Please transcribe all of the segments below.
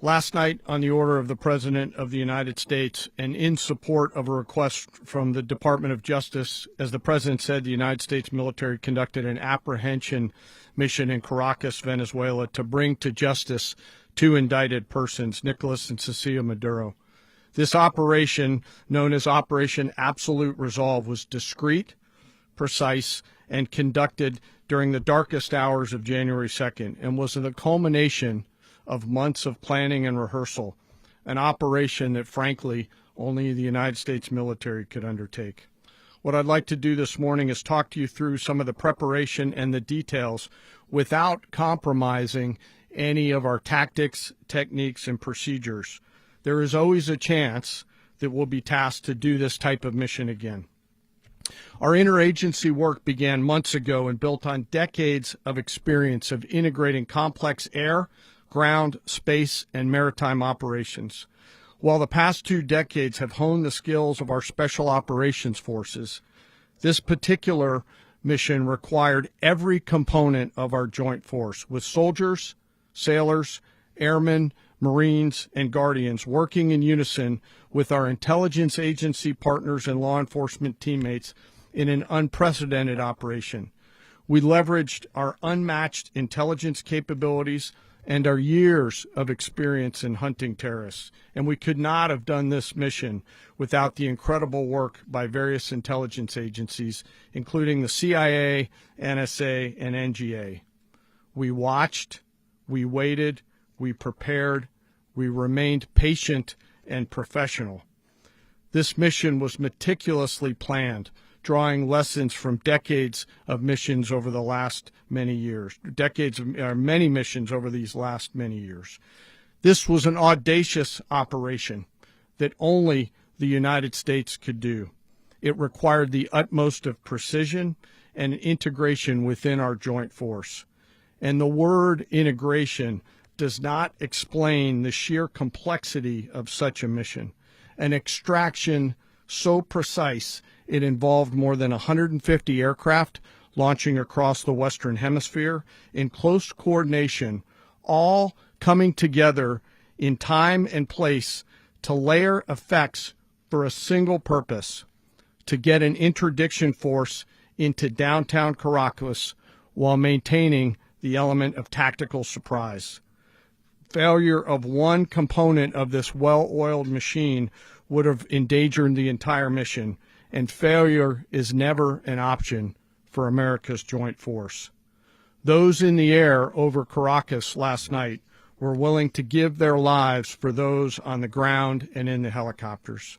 Last night, on the order of the President of the United States and in support of a request from the Department of Justice, as the President said, the United States military conducted an apprehension mission in Caracas, Venezuela, to bring to justice two indicted persons, Nicolás and Cecilia Maduro. This operation, known as Operation Absolute Resolve, was discreet, precise, and conducted during the darkest hours of January 2nd and was the culmination of months of planning and rehearsal, an operation that, frankly, only the United States military could undertake. What I'd like to do this morning is talk to you through some of the preparation and the details without compromising any of our tactics, techniques, and procedures. There is always a chance that we'll be tasked to do this type of mission again. Our interagency work began months ago and built on decades of experience of integrating complex air, ground, space, and maritime operations. While the past 2 decades have honed the skills of our special operations forces, this particular mission required every component of our joint force, with soldiers, sailors, airmen, Marines, and Guardians working in unison with our intelligence agency partners and law enforcement teammates in an unprecedented operation. We leveraged our unmatched intelligence capabilities and our years of experience in hunting terrorists, and we could not have done this mission without the incredible work by various intelligence agencies, including the CIA, NSA, and NGA. We watched, we waited, we prepared, we remained patient and professional. This mission was meticulously planned, drawing lessons from decades of missions over the last many years, many missions over these last many years. This was an audacious operation that only the United States could do. It required the utmost of precision and integration within our joint force. And the word integration does not explain the sheer complexity of such a mission. An extraction so precise it involved more than 150 aircraft launching across the Western Hemisphere in close coordination, all coming together in time and place to layer effects for a single purpose: to get an interdiction force into downtown Caracas while maintaining the element of tactical surprise. Failure of one component of this well-oiled machine would have endangered the entire mission, and failure is never an option for America's joint force. Those in the air over Caracas last night were willing to give their lives for those on the ground and in the helicopters.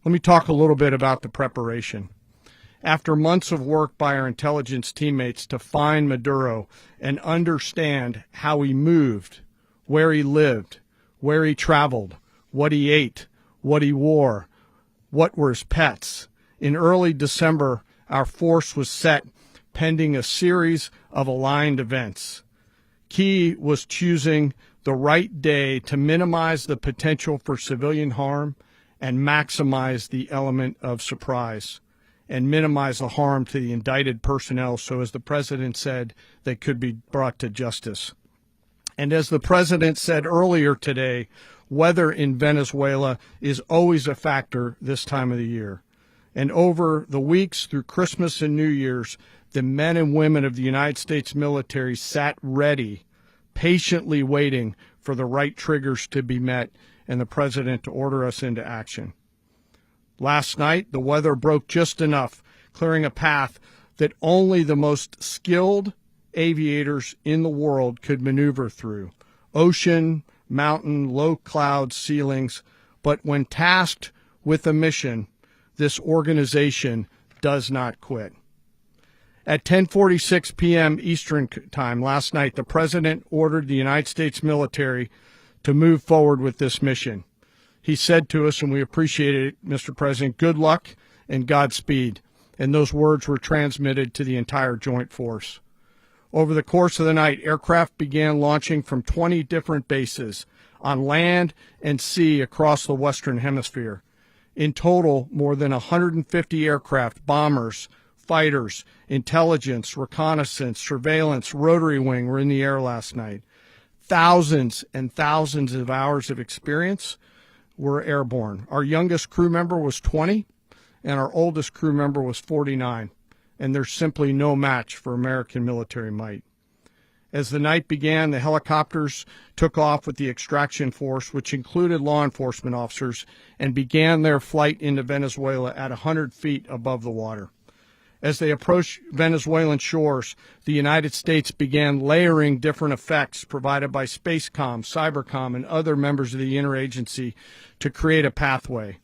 Let me talk a little bit about the preparation. After months of work by our intelligence teammates to find Maduro and understand how he moved, where he lived, where he traveled, what he ate, what he wore, what were his pets, in early December, our force was set pending a series of aligned events. Key was choosing the right day to minimize the potential for civilian harm and maximize the element of surprise, and minimize the harm to the indicted personnel so, as the President said, they could be brought to justice. And as the President said earlier today, weather in Venezuela is always a factor this time of the year. And over the weeks through Christmas and New Year's, the men and women of the United States military sat ready, patiently waiting for the right triggers to be met and the President to order us into action. Last night, the weather broke just enough, clearing a path that only the most skilled aviators in the world could maneuver through. Ocean, mountain, low cloud ceilings, but when tasked with a mission, this organization does not quit. At 10:46 p.m. Eastern Time last night, the President ordered the United States military to move forward with this mission. He said to us, and we appreciate it, Mr. President, good luck and Godspeed. And those words were transmitted to the entire joint force. Over the course of the night, aircraft began launching from 20 different bases on land and sea across the Western Hemisphere. In total, more than 150 aircraft, bombers, fighters, intelligence, reconnaissance, surveillance, rotary wing were in the air last night. thousands and thousands of hours of experience, were airborne. Our youngest crew member was 20, and our oldest crew member was 49, and there's simply no match for American military might. As the night began, the helicopters took off with the extraction force, which included law enforcement officers, and began their flight into Venezuela at 100 feet above the water. As they approached Venezuelan shores, the United States began layering different effects provided by Spacecom, Cybercom, and other members of the interagency to create a pathway.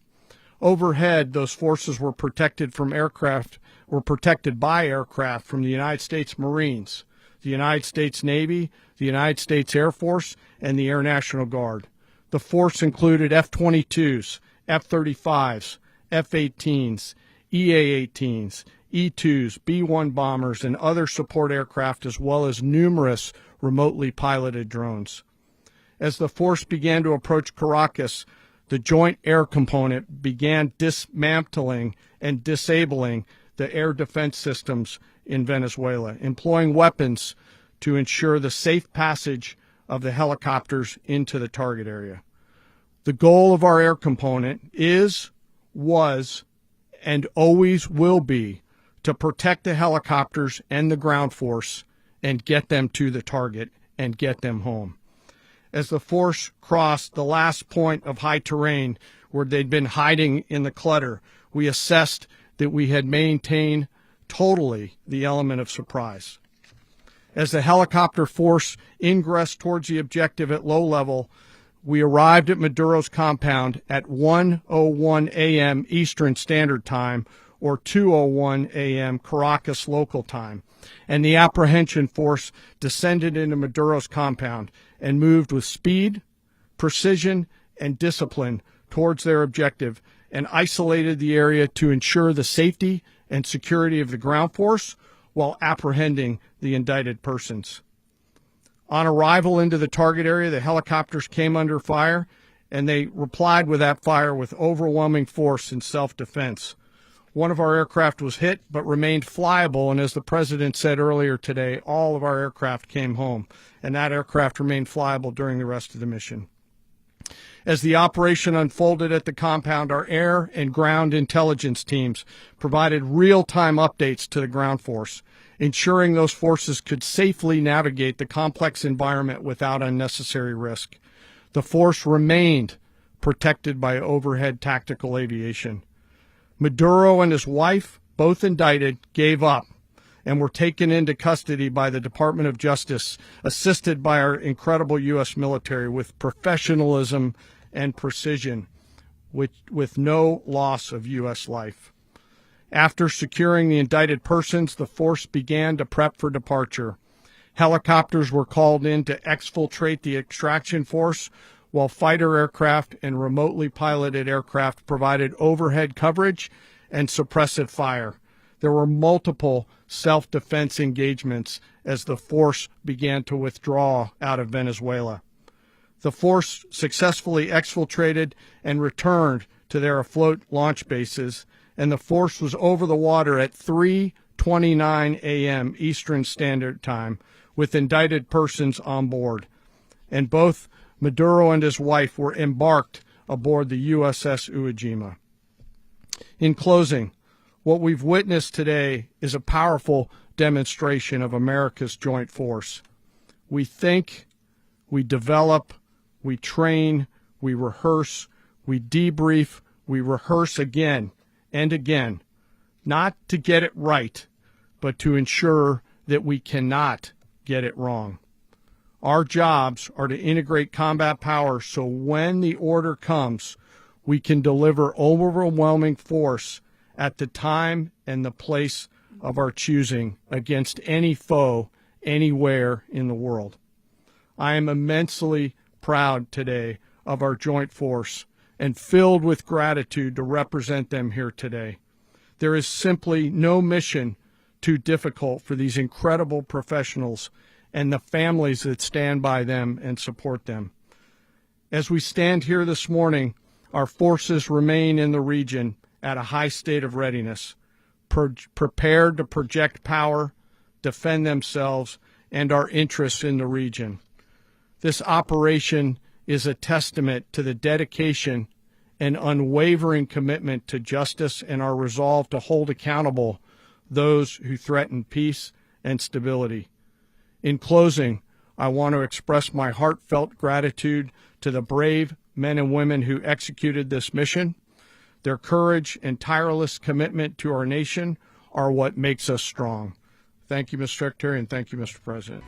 Overhead, those forces were protected by aircraft from the United States Marines, the United States Navy, the United States Air Force, and the Air National Guard. The force included F-22s, F-35s, F-18s, EA-18s, E-2s, B-1 bombers, and other support aircraft, as well as numerous remotely piloted drones. As the force began to approach Caracas, the Joint Air Component began dismantling and disabling the air defense systems in Venezuela, employing weapons to ensure the safe passage of the helicopters into the target area. The goal of our air component was, and always will be to protect the helicopters and the ground force and get them to the target and get them home. As the force crossed the last point of high terrain where they'd been hiding in the clutter, we assessed that we had maintained totally the element of surprise. As the helicopter force ingressed towards the objective at low level, we arrived at Maduro's compound at 1:01 a.m. Eastern Standard Time, or 2:01 a.m. Caracas local time, and the apprehension force descended into Maduro's compound and moved with speed, precision, and discipline towards their objective, and isolated the area to ensure the safety and security of the ground force while apprehending the indicted persons. On arrival into the target area, the helicopters came under fire, and they replied with that fire with overwhelming force in self-defense. One of our aircraft was hit but remained flyable, and as the President said earlier today, all of our aircraft came home, and that aircraft remained flyable during the rest of the mission. As the operation unfolded at the compound, our air and ground intelligence teams provided real-time updates to the ground force, ensuring those forces could safely navigate the complex environment without unnecessary risk. The force remained protected by overhead tactical aviation. Maduro and his wife, both indicted, gave up and were taken into custody by the Department of Justice, assisted by our incredible U.S. military with professionalism and precision, with no loss of U.S. life. After securing the indicted persons, the force began to prep for departure. Helicopters were called in to exfiltrate the extraction force, while fighter aircraft and remotely piloted aircraft provided overhead coverage and suppressive fire. There were multiple self-defense engagements as the force began to withdraw out of Venezuela. The force successfully exfiltrated and returned to their afloat launch bases, and the force was over the water at 3:29 a.m. Eastern Standard Time with indicted persons on board, and both Maduro and his wife were embarked aboard the USS Iwo Jima. In closing, what we've witnessed today is a powerful demonstration of America's joint force. We think, we develop, we train, we rehearse, we debrief, we rehearse again and again, not to get it right, but to ensure that we cannot get it wrong. Our jobs are to integrate combat power so when the order comes, we can deliver overwhelming force at the time and the place of our choosing against any foe anywhere in the world. I am immensely proud today of our joint force and filled with gratitude to represent them here today. There is simply no mission too difficult for these incredible professionals and the families that stand by them and support them. As we stand here this morning, our forces remain in the region at a high state of readiness, prepared to project power, defend themselves, and our interests in the region. This operation is a testament to the dedication and unwavering commitment to justice and our resolve to hold accountable those who threaten peace and stability. In closing, I want to express my heartfelt gratitude to the brave men and women who executed this mission. Their courage and tireless commitment to our nation are what makes us strong. Thank you, Mr. Secretary, and thank you, Mr. President.